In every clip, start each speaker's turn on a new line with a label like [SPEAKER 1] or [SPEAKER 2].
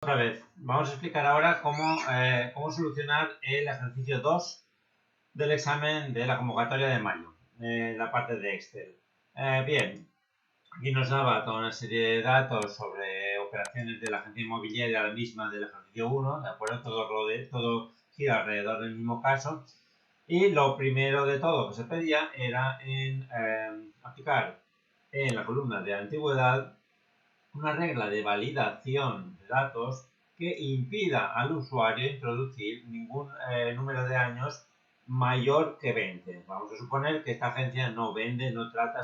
[SPEAKER 1] Otra vez, vamos a explicar ahora cómo solucionar el ejercicio 2 del examen de la convocatoria de mayo, la parte de Excel. Bien, aquí nos daba toda una serie de datos sobre operaciones de la agencia inmobiliaria, la misma del ejercicio 1, ¿de acuerdo? Todo gira alrededor del mismo caso. Y lo primero de todo que se pedía era aplicar en la columna de antigüedad una regla de validación de datos que impida al usuario introducir ningún número de años mayor que 20. Vamos a suponer que esta agencia no vende, no trata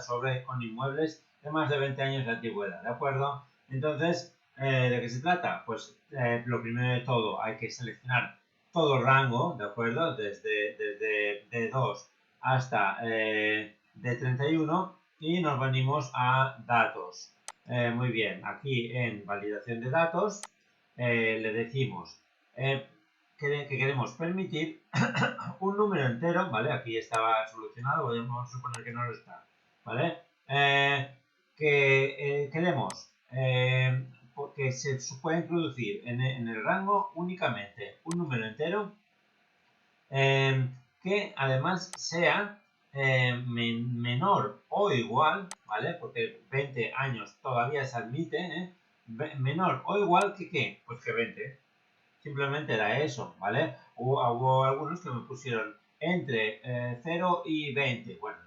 [SPEAKER 1] con inmuebles de más de 20 años de antigüedad, ¿de acuerdo? Entonces, ¿de qué se trata? Pues lo primero de todo hay que seleccionar todo el rango, ¿de acuerdo? Desde D2 hasta D31 y nos venimos a datos. Muy bien, aquí en validación de datos le decimos que queremos permitir un número entero, ¿vale? Aquí estaba solucionado, vamos a suponer que no lo está, ¿vale? Queremos que se pueda introducir en el rango únicamente un número entero que además sea menor o igual, ¿vale? Porque 20 años todavía se admite, menor o igual que ¿qué? Pues que 20. Simplemente era eso, ¿vale? Hubo algunos que me pusieron entre 0 y 20. Bueno,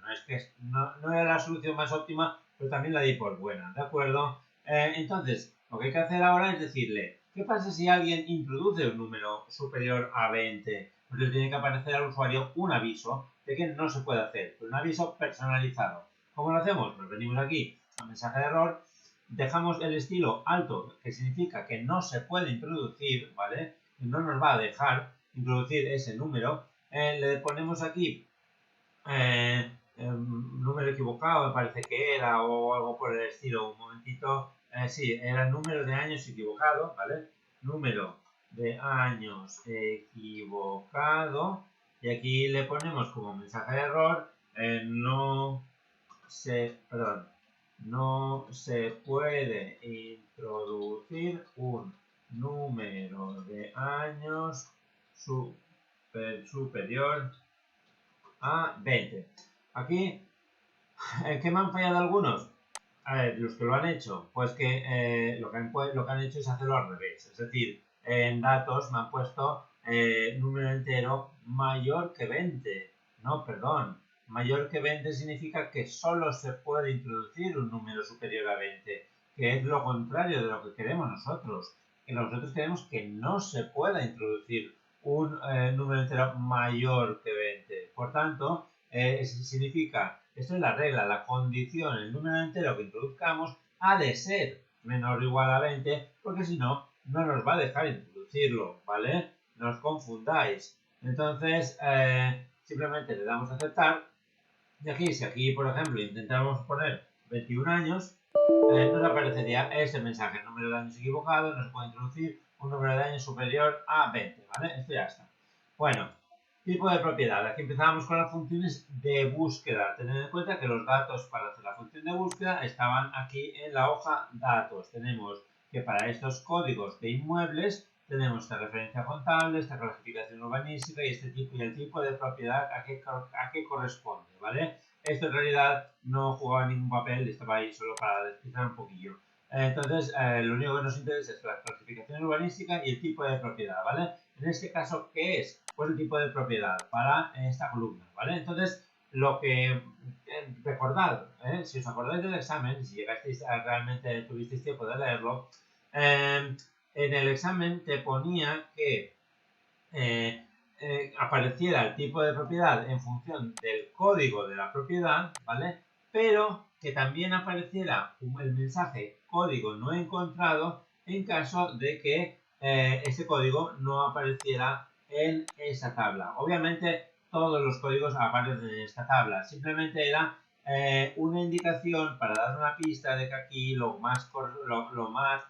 [SPEAKER 1] no era la solución más óptima, pero también la di por buena, ¿de acuerdo? Entonces, lo que hay que hacer ahora es decirle, ¿qué pasa si alguien introduce un número superior a 20? Pues le tiene que aparecer al usuario un aviso de que no se puede hacer, un aviso personalizado. ¿Cómo lo hacemos? Pues venimos aquí a mensaje de error, dejamos el estilo alto, que significa que no se puede introducir, ¿vale? No nos va a dejar introducir ese número. Le ponemos aquí número equivocado, me parece que era, o algo por el estilo. Un momentito. Sí, era el número de años equivocado, ¿vale? Número de años equivocado. Y aquí le ponemos como mensaje de error, no se puede introducir un número de años superior a 20. Aquí, ¿qué me han fallado algunos? A ver, los que lo han hecho, pues que lo que han hecho es hacerlo al revés. Es decir, en datos me han puesto número entero mayor que 20. No, perdón. Mayor que 20 significa que solo se puede introducir un número superior a 20, que es lo contrario de lo que queremos nosotros. Que nosotros queremos que no se pueda introducir un número entero mayor que 20. Por tanto, significa, esto es la regla, la condición, el número entero que introduzcamos ha de ser menor o igual a 20, porque si no, no nos va a dejar introducirlo, ¿vale? No os confundáis. Entonces, simplemente le damos a aceptar. Y aquí, si aquí, por ejemplo, intentamos poner 21 años, nos aparecería ese mensaje, el número de años equivocado, no se puede introducir un número de años superior a 20, ¿vale? Esto ya está. Bueno, tipo de propiedad. Aquí empezamos con las funciones de búsqueda. Tened en cuenta que los datos para hacer la función de búsqueda estaban aquí en la hoja datos. Tenemos que para estos códigos de inmuebles tenemos esta referencia contable, esta clasificación urbanística y el tipo de propiedad a qué corresponde, ¿vale? Esto en realidad no jugaba ningún papel, estaba ahí solo para despistar un poquillo. Entonces, lo único que nos interesa es la clasificación urbanística y el tipo de propiedad, ¿vale? En este caso, ¿qué es? Pues el tipo de propiedad para esta columna, ¿vale? Entonces, lo que recordad, si os acordáis del examen, si llegasteis realmente tuvisteis tiempo de leerlo, en el examen te ponía que apareciera el tipo de propiedad en función del código de la propiedad, ¿vale? Pero que también apareciera el mensaje código no encontrado en caso de que ese código no apareciera en esa tabla. Obviamente todos los códigos aparecen en esta tabla, simplemente era una indicación para dar una pista de que aquí lo más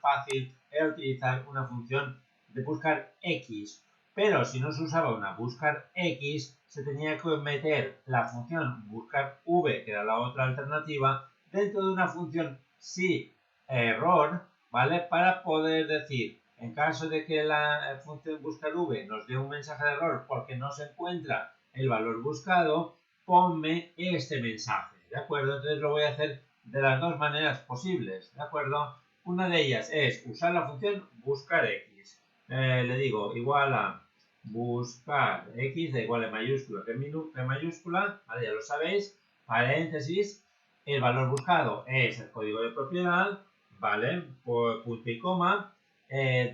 [SPEAKER 1] fácil era utilizar una función de buscar X. Pero si no se usaba una buscar X, se tenía que meter la función buscar V, que era la otra alternativa, dentro de una función si error, ¿vale? Para poder decir En caso de que la función buscar v nos dé un mensaje de error porque no se encuentra el valor buscado, ponme este mensaje, ¿de acuerdo? Entonces lo voy a hacer de las dos maneras posibles, ¿de acuerdo? Una de ellas es usar la función buscar x. Le digo igual a buscar x, da igual en mayúscula que en mayúscula, ¿vale? Ya lo sabéis, paréntesis, el valor buscado es el código de propiedad, ¿vale? Por punto y coma.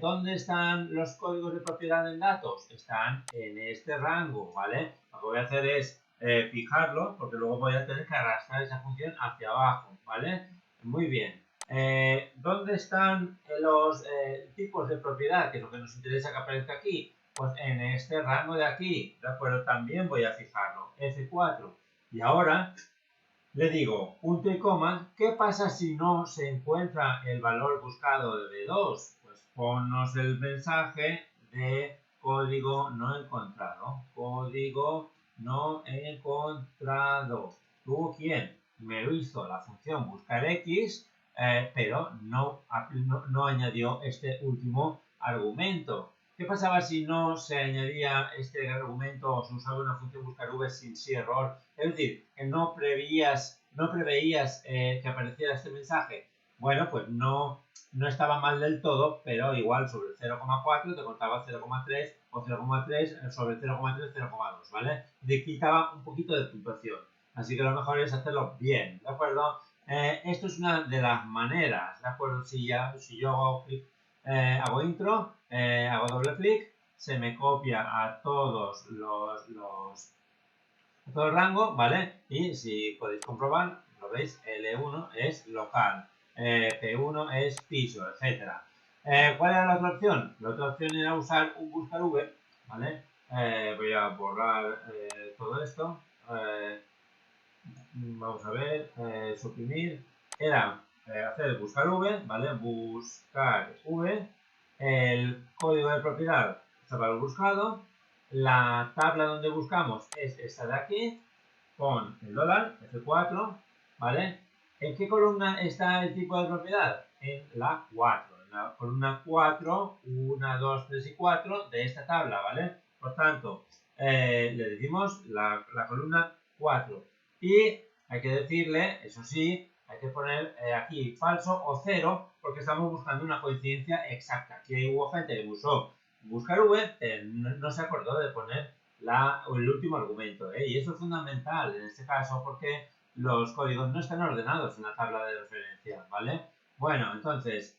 [SPEAKER 1] ¿Dónde están los códigos de propiedad en datos? Están en este rango, ¿vale? Lo que voy a hacer es fijarlo, porque luego voy a tener que arrastrar esa función hacia abajo, ¿vale? Muy bien. ¿Dónde están los tipos de propiedad? Que es lo que nos interesa que aparezca aquí. Pues en este rango de aquí, ¿de acuerdo? También voy a fijarlo, F4. Y ahora le digo punto y coma. ¿Qué pasa si no se encuentra el valor buscado de B2? Pues ponnos el mensaje de código no encontrado. Código no encontrado. ¿Tuvo quién? Me lo hizo la función buscar x, pero no añadió este último argumento. ¿Qué pasaba si no se añadía este argumento o se usaba una función buscar v sin sí error? Es decir, que no preveías que apareciera este mensaje. Bueno, pues no estaba mal del todo, pero igual sobre 0,4 te contaba 0,3 o 0,3 sobre 0,3, 0,2, ¿vale? Te quitaba un poquito de puntuación. Así que lo mejor es hacerlo bien, ¿de acuerdo? Esto es una de las maneras, ¿de acuerdo? Si yo hago clic, hago intro, hago doble clic, se me copia a todos todo el rango, ¿vale? Y si podéis comprobar, lo veis, L1 es local, P1 es piso, etcétera. ¿Cuál era la otra opción? La otra opción era usar un buscar v, ¿vale? Voy a borrar todo esto. Vamos a ver, suprimir. Era hacer buscar v, ¿vale? Buscar v, el código de propiedad estaba buscado, la tabla donde buscamos es esta de aquí, con el dólar, F4, ¿vale? ¿En qué columna está el tipo de propiedad? En la 4, en la columna 4, 1, 2, 3 y 4 de esta tabla, ¿vale? Por tanto, le decimos la columna 4. Y hay que decirle, eso sí, hay que poner aquí falso o 0 porque estamos buscando una coincidencia exacta. Aquí hubo gente que usó buscar v, pero no se acordó de poner el último argumento, y eso es fundamental en este caso porque los códigos no están ordenados en la tabla de referencia, ¿vale? Bueno, entonces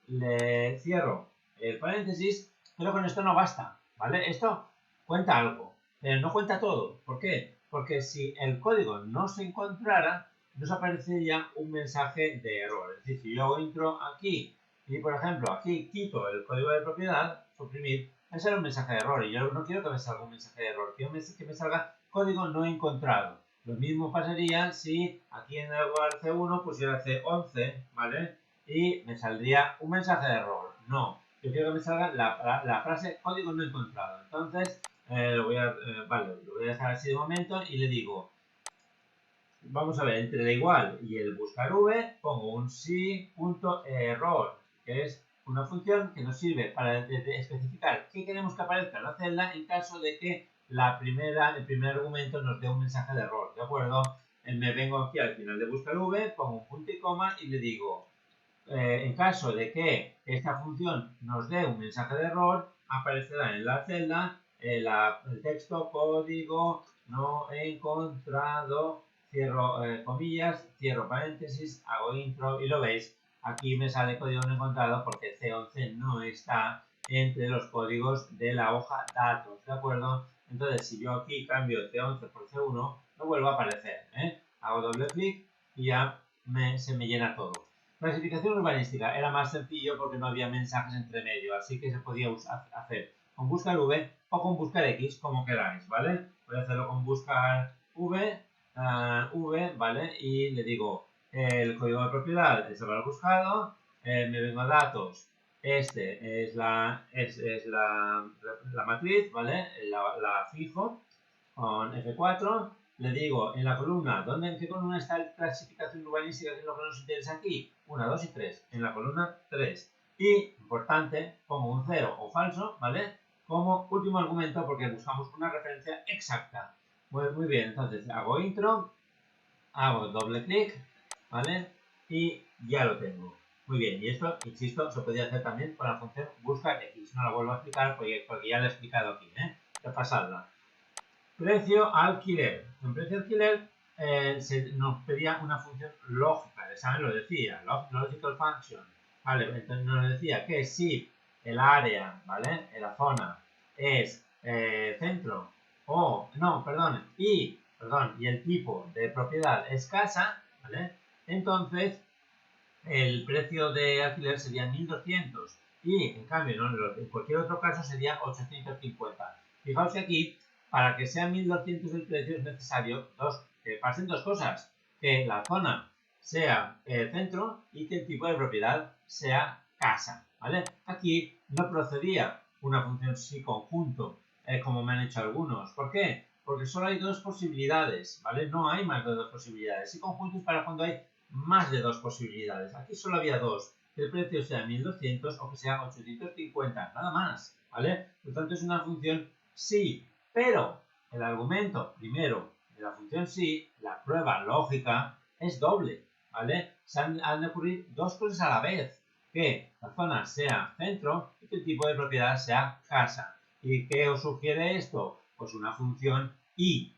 [SPEAKER 1] le cierro el paréntesis, pero con esto no basta, ¿vale? Esto cuenta algo, pero no cuenta todo. ¿Por qué? Porque si el código no se encontrara, nos aparecería un mensaje de error. Es decir, si yo hago intro aquí y, por ejemplo, aquí quito el código de propiedad, suprimir, me sale un mensaje de error y yo no quiero que me salga un mensaje de error, quiero que me salga código no encontrado. Lo mismo pasaría si aquí en el lugar C1 pusiera C11, ¿vale? Y me saldría un mensaje de error. No, yo quiero que me salga la frase código no encontrado. Entonces, lo voy a dejar así de momento y le digo, vamos a ver, entre el igual y el buscar v pongo un sí.error, que es una función que nos sirve para especificar qué queremos que aparezca en la celda en caso de que el primer argumento nos dé un mensaje de error, ¿de acuerdo? Me vengo aquí al final de buscar v, pongo un punto y coma y le digo, en caso de que esta función nos dé un mensaje de error, aparecerá en la celda el texto código no encontrado, cierro comillas, cierro paréntesis, hago intro y lo veis, aquí me sale código no encontrado porque C11 no está entre los códigos de la hoja datos, ¿de acuerdo? Entonces, si yo aquí cambio C11 por C1, no vuelve a aparecer, hago doble clic y ya se me llena todo. Clasificación urbanística era más sencillo porque no había mensajes entre medio, así que se podía hacer con buscar v o con buscar x, como queráis, ¿vale? Voy a hacerlo con buscar v, ¿vale? Y le digo el código de propiedad es el valor buscado, me vengo a datos, este es la matriz, ¿vale? La fijo con F4. Le digo en la columna, ¿en qué columna está la clasificación urbanística, que es lo que nos interesa aquí? 1, 2 y 3, en la columna 3. Y, importante, pongo un 0 o falso, ¿vale? Como último argumento porque buscamos una referencia exacta. Muy bien, entonces hago intro, hago doble clic, ¿vale? Y ya lo tengo. Muy bien, y esto, insisto, se podría hacer también con la función busca x. No la vuelvo a explicar porque ya lo he explicado aquí, ¿eh? Repasarla. Precio alquiler. En precio alquiler nos pedía una función lógica, el examen lo decía, logical function. Vale, entonces nos decía que si el área, ¿vale? En la zona es centro o, no, perdón, y el tipo de propiedad es casa, ¿vale? Entonces el precio de alquiler sería 1200 y en cambio en cualquier otro caso sería 850. Fijaos que aquí, para que sea 1200 el precio es necesario que pasen dos cosas, que la zona sea centro y que el tipo de propiedad sea casa, ¿vale? Aquí no procedía una función si conjunto, como me han hecho algunos. ¿Por qué? Porque solo hay dos posibilidades, ¿vale? No hay más de dos posibilidades. Si conjunto es para cuando hay más de dos posibilidades. Aquí solo había dos, que el precio sea 1200 o que sea 850, nada más, ¿vale? Por lo tanto es una función sí, pero el argumento primero de la función sí, la prueba lógica, es doble, ¿vale? Han de ocurrir dos cosas a la vez, que la zona sea centro y que el tipo de propiedad sea casa. ¿Y qué os sugiere esto? Pues una función y,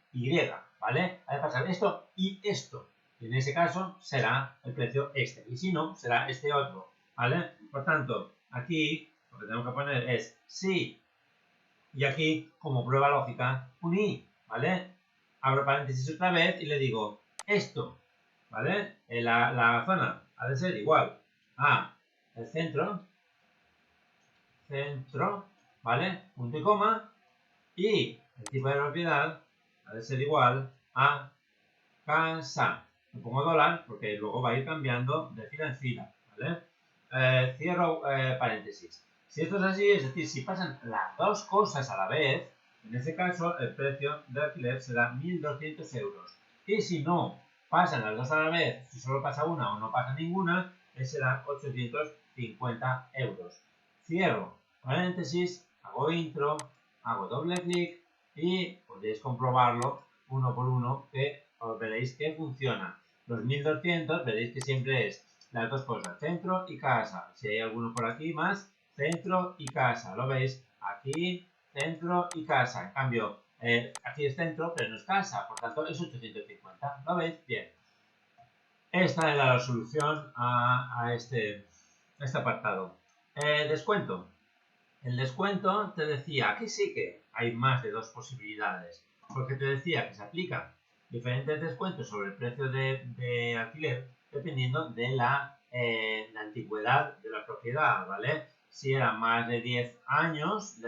[SPEAKER 1] ¿vale? Ha de pasar esto y esto. Y en ese caso será el precio este. Y si no, será este otro. ¿Vale? Por tanto, aquí lo que tengo que poner es sí. Y aquí, como prueba lógica, un i. ¿Vale? Abro paréntesis otra vez y le digo esto. ¿Vale? La zona ha de ser igual a el centro. ¿Vale? Punto y coma. Y el tipo de propiedad ha de ser igual a casa. Le pongo dólar porque luego va a ir cambiando de fila en fila, ¿vale? Cierro paréntesis. Si esto es así, es decir, si pasan las dos cosas a la vez, en ese caso el precio de alquiler será 1200 euros. Y si no pasan las dos a la vez, si solo pasa una o no pasa ninguna, será 850 euros. Cierro paréntesis, hago intro, hago doble clic y podéis comprobarlo uno por uno que veréis que funciona. Los 1200 veréis que siempre es las dos cosas, centro y casa. Si hay alguno por aquí más, centro y casa. ¿Lo veis? Aquí, centro y casa. En cambio, aquí es centro, pero no es casa. Por tanto, es 850. ¿Lo veis? Bien. Esta es la solución a este apartado. Descuento. El descuento te decía, aquí sí que hay más de dos posibilidades, porque te decía que se aplican diferentes descuentos sobre el precio de alquiler dependiendo de la antigüedad de la propiedad, ¿vale? Si eran más de 10 años,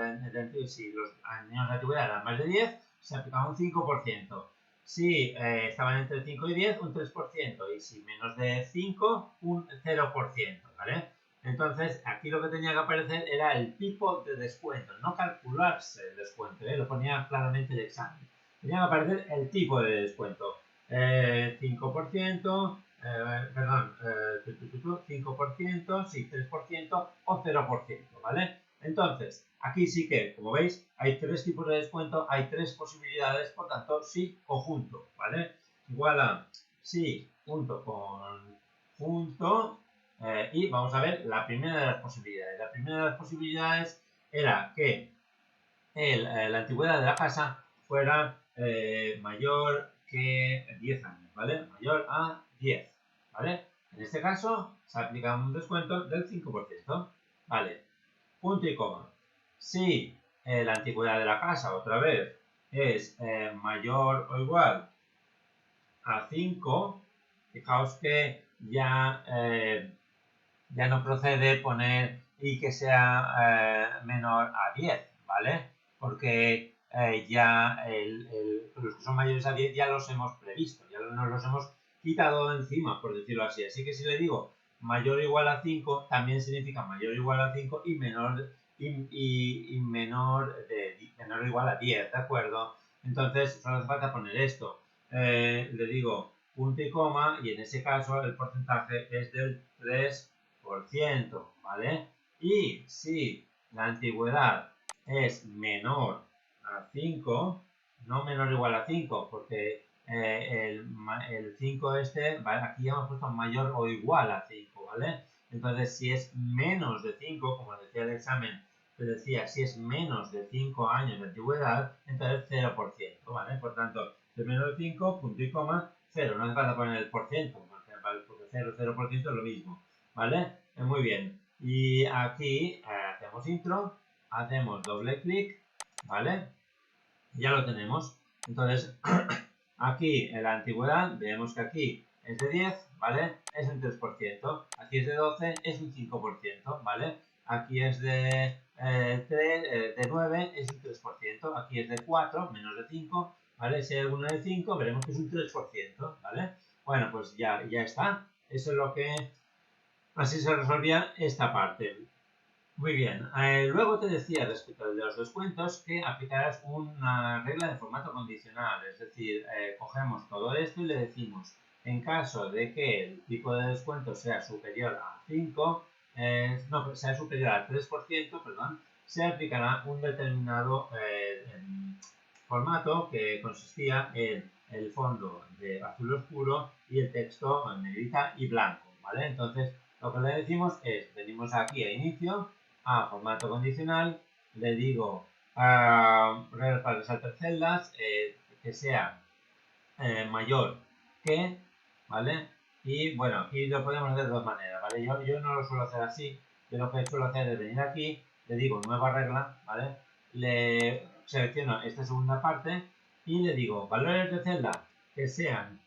[SPEAKER 1] si los años de antigüedad eran más de 10, se aplicaba un 5%. Si estaban entre 5 y 10, un 3%. Y si menos de 5, un 0%, ¿vale? Entonces, aquí lo que tenía que aparecer era el tipo de descuento, no calcularse el descuento, lo ponía claramente el examen. Tenía que aparecer el tipo de descuento. 5%, perdón, 5%, sí, 3% o 0%, ¿vale? Entonces, aquí sí que, como veis, hay tres tipos de descuento, hay tres posibilidades, por tanto, sí o junto, ¿vale? Igual a sí junto con junto. Y vamos a ver la primera de las posibilidades. La primera de las posibilidades era que la antigüedad de la casa fuera mayor que 10 años, ¿vale? Mayor a 10, ¿vale? En este caso se aplica un descuento del 5%, ¿vale? Punto y coma. Si la antigüedad de la casa, otra vez, es mayor o igual a 5, fijaos que ya no procede poner y que sea menor a 10, ¿vale? Porque ya los que son mayores a 10 ya los hemos previsto, ya nos los hemos quitado encima, por decirlo así. Así que si le digo mayor o igual a 5, también significa mayor o igual a 5 y menor menor o igual a 10, ¿de acuerdo? Entonces, solo hace falta poner esto. Le digo punto y coma y en ese caso el porcentaje es del 3%, ¿vale? Y si la antigüedad es menor a 5, no menor o igual a 5, porque el 5 este, ¿vale? Aquí ya hemos puesto mayor o igual a 5, ¿vale? Entonces, si es menos de 5, como decía el examen, te decía, si es menos de 5 años de antigüedad, entonces 0%, ¿vale? Por tanto, si es menos de 5, punto y coma, 0. No hace falta poner el por ciento, porque 0% es lo mismo, ¿vale? Muy bien. Y aquí hacemos intro, hacemos doble clic, ¿vale? Ya lo tenemos. Entonces, aquí en la antigüedad, vemos que aquí es de 10, ¿vale? Es un 3%. Aquí es de 12, es un 5%, ¿vale? Aquí es de 9, es un 3%. Aquí es de 4, menos de 5, ¿vale? Si hay alguno de 5, veremos que es un 3%, ¿vale? Bueno, pues ya está. Eso es lo que... Así se resolvía esta parte. Muy bien. Luego te decía respecto de los descuentos que aplicarás una regla de formato condicional. Es decir, cogemos todo esto y le decimos, en caso de que el tipo de descuento sea superior a 5, no, sea superior al 3%, perdón, se aplicará un determinado formato que consistía en el fondo de azul oscuro y el texto en negrita y blanco, ¿vale? Entonces, lo que le decimos es, venimos aquí a inicio, a formato condicional, le digo reglas para resaltar celdas, que sea mayor que, ¿vale? Y bueno, aquí lo podemos hacer de dos maneras, ¿vale? Yo no lo suelo hacer así, yo lo que suelo hacer es venir aquí, le digo nueva regla, ¿vale? Le selecciono esta segunda parte y le digo valores de celda que sean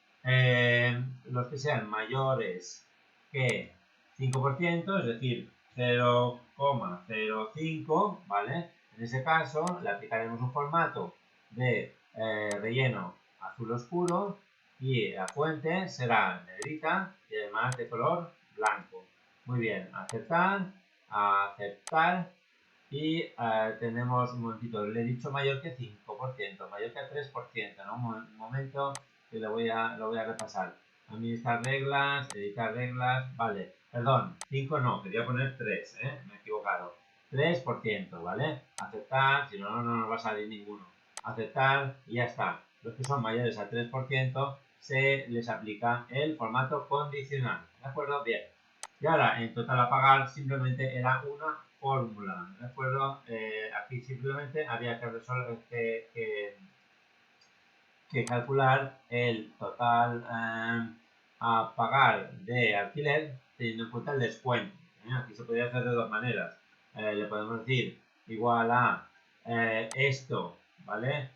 [SPEAKER 1] los que sean mayores que 5%, es decir, 0,05, ¿vale? En ese caso le aplicaremos un formato de relleno azul oscuro y la fuente será negrita y además de color blanco. Muy bien, aceptar, aceptar y tenemos un momentito, le he dicho mayor que 5%, mayor que 3%, ¿no? Un momento que lo voy a repasar. Administrar reglas, editar reglas, vale, perdón, 5 no, quería poner 3, me he equivocado. 3%, ¿vale? Aceptar, si no, no nos va a salir ninguno. Aceptar y ya está. Los que son mayores al 3% se les aplica el formato condicional, ¿de acuerdo? Bien. Y ahora, en total a pagar simplemente era una fórmula, ¿de acuerdo? Aquí simplemente había que resolver que calcular el total a pagar de alquiler teniendo en cuenta el descuento. Aquí se podría hacer de dos maneras. Le podemos decir igual a esto, ¿vale?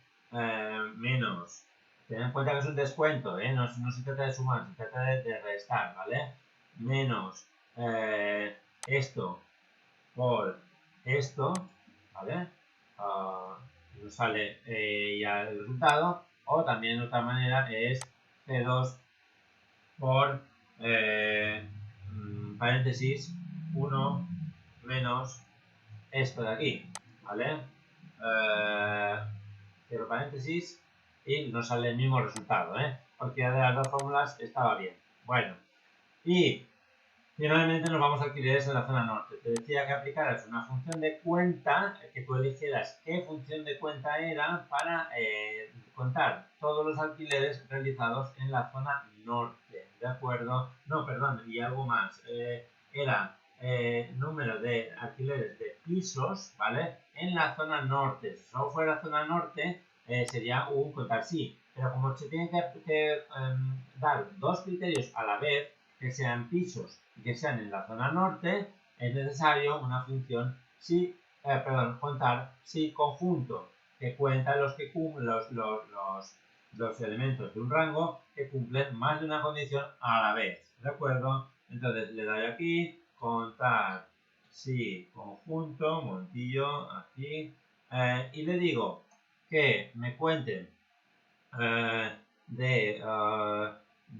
[SPEAKER 1] Menos. Ten en cuenta que es un descuento, no se trata de sumar, se trata de restar, ¿vale? Menos esto por esto, ¿vale? Nos sale ya el resultado. O también otra manera es C2 por paréntesis 1 menos esto de aquí, ¿vale? Cierro paréntesis y nos sale el mismo resultado, Cualquiera de las dos fórmulas estaba bien. Bueno, y finalmente nos vamos a alquileres en la zona norte. Te decía que aplicaras una función de cuenta, que tú eligieras qué función de cuenta era para contar todos los alquileres realizados en la zona norte. ¿De acuerdo? No, perdón, y algo más. Era número de alquileres de pisos, ¿vale? En la zona norte. Si solo fuera la zona norte, sería un contar sí. Pero como se tienen que dar dos criterios a la vez, que sean pisos y que sean en la zona norte, es necesario una función contar si conjunto, que cuenta los elementos de un rango que cumplen más de una condición a la vez, ¿de acuerdo? Entonces le doy aquí, contar si conjunto, montillo, aquí, y le digo que me cuenten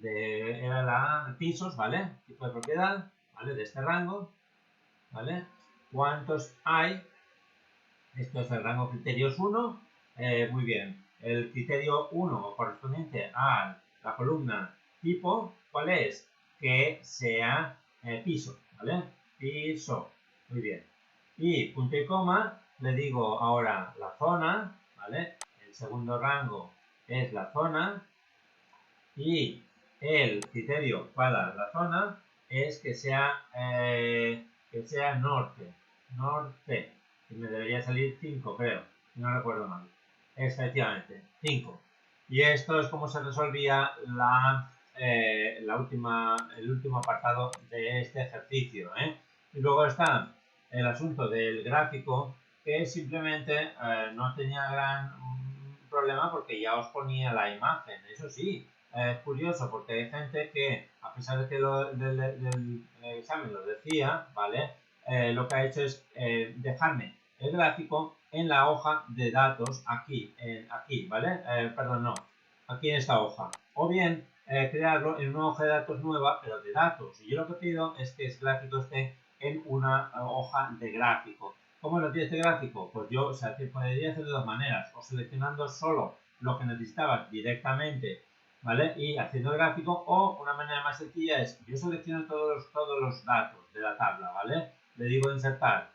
[SPEAKER 1] era la pisos, ¿vale? Tipo de propiedad, ¿vale? De este rango, ¿vale? ¿Cuántos hay? Esto es el rango criterios 1. Muy bien. El criterio 1 correspondiente a la columna tipo, ¿cuál es? Que sea piso, ¿vale? Piso. Muy bien. y punto y coma, le digo ahora la zona, ¿vale? El segundo rango es la zona y el criterio para la zona es que sea norte, y me debería salir 5 creo, si no recuerdo mal, efectivamente, 5. Y esto es como se resolvía el último apartado de este ejercicio, ¿eh? Y luego está el asunto del gráfico, que simplemente no tenía gran problema porque ya os ponía la imagen. Eso sí, es curioso porque hay gente que, a pesar de que del examen lo decía, ¿vale? Lo que ha hecho es dejarme el gráfico en la hoja de datos aquí, ¿vale? Perdón, no, aquí en esta hoja. O bien crearlo en una hoja de datos nueva, pero de datos. Y yo lo que pido es que el gráfico esté en una hoja de gráfico. ¿Cómo lo tiene este gráfico? Pues yo, o sea, podría hacer de dos maneras, o seleccionando solo lo que necesitabas directamente, ¿vale? Y haciendo el gráfico, o una manera más sencilla es, yo selecciono todos los datos de la tabla, ¿vale? Le digo insertar,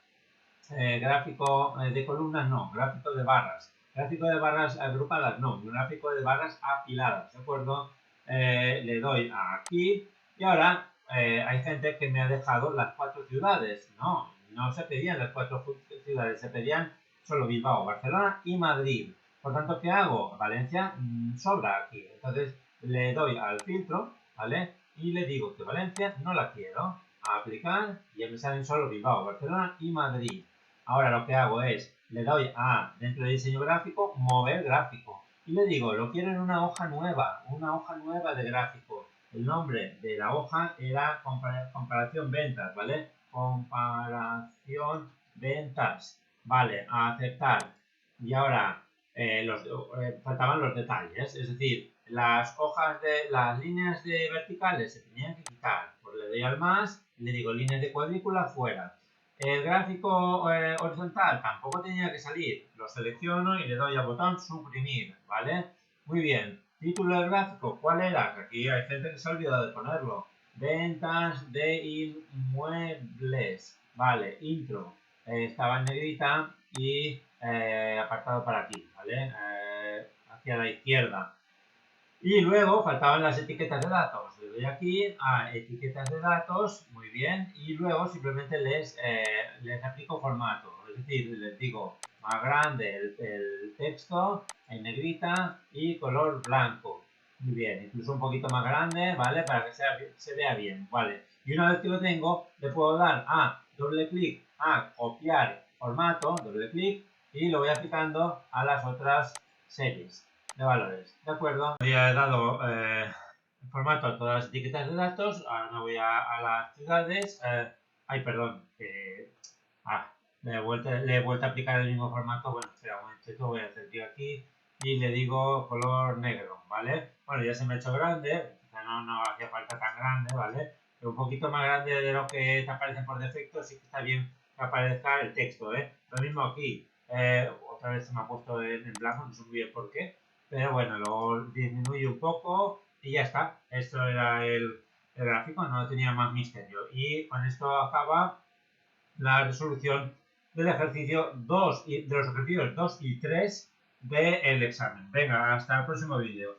[SPEAKER 1] gráfico de columnas no, gráfico de barras. Gráfico de barras agrupadas no, gráfico de barras apiladas, ¿de acuerdo? Le doy aquí y ahora hay gente que me ha dejado las 4 ciudades. No se pedían las 4 ciudades, se pedían solo Bilbao, Barcelona y Madrid. Por tanto, ¿qué hago? Valencia sobra aquí. Entonces le doy al filtro, ¿vale? Y le digo que Valencia no la quiero. A aplicar y ya me salen solo Bilbao, Barcelona y Madrid. Ahora lo que hago es, le doy a, dentro de diseño gráfico, mover gráfico. Y le digo, lo quiero en una hoja nueva de gráfico. El nombre de la hoja era comparación ventas, ¿vale? Comparación ventas. Vale, a aceptar. Y ahora faltaban los detalles, es decir, las líneas de verticales se tenían que quitar. Pues le doy al más y le digo líneas de cuadrícula fuera. El gráfico horizontal tampoco tenía que salir. Lo selecciono y le doy al botón suprimir, ¿vale? Muy bien. Título del gráfico, ¿cuál era? Que aquí hay gente que se ha olvidado de ponerlo. Ventas de inmuebles. Vale, intro. Estaba en negrita y apartado para aquí, ¿vale? Hacia la izquierda. Y luego faltaban las etiquetas de datos. Le doy aquí a etiquetas de datos, muy bien, y luego simplemente les aplico formato. Es decir, les digo más grande el texto, en negrita y color blanco. Muy bien, incluso un poquito más grande, ¿vale? Para que se vea bien, ¿vale? Y una vez que lo tengo, le puedo dar a doble clic a copiar formato, doble clic, y lo voy aplicando a las otras series de valores, ¿de acuerdo? Ya he dado formato a todas las etiquetas de datos, ahora me voy a las ciudades, ay, perdón, le he vuelto a aplicar el mismo formato, bueno, espera un momentito, voy a hacer yo aquí y le digo color negro, ¿vale? Bueno, ya se me ha hecho grande, no hacía falta tan grande, ¿vale? Pero un poquito más grande de lo que te aparece por defecto, sí que está bien que aparezca el texto, ¿eh? Lo mismo aquí, otra vez se me ha puesto en blanco, no sé muy bien por qué, pero bueno, lo disminuyo un poco y ya está. Esto era el gráfico, no tenía más misterio. Y con esto acaba la resolución del ejercicio 2 y de los ejercicios 2 y 3 del examen. Venga, hasta el próximo vídeo.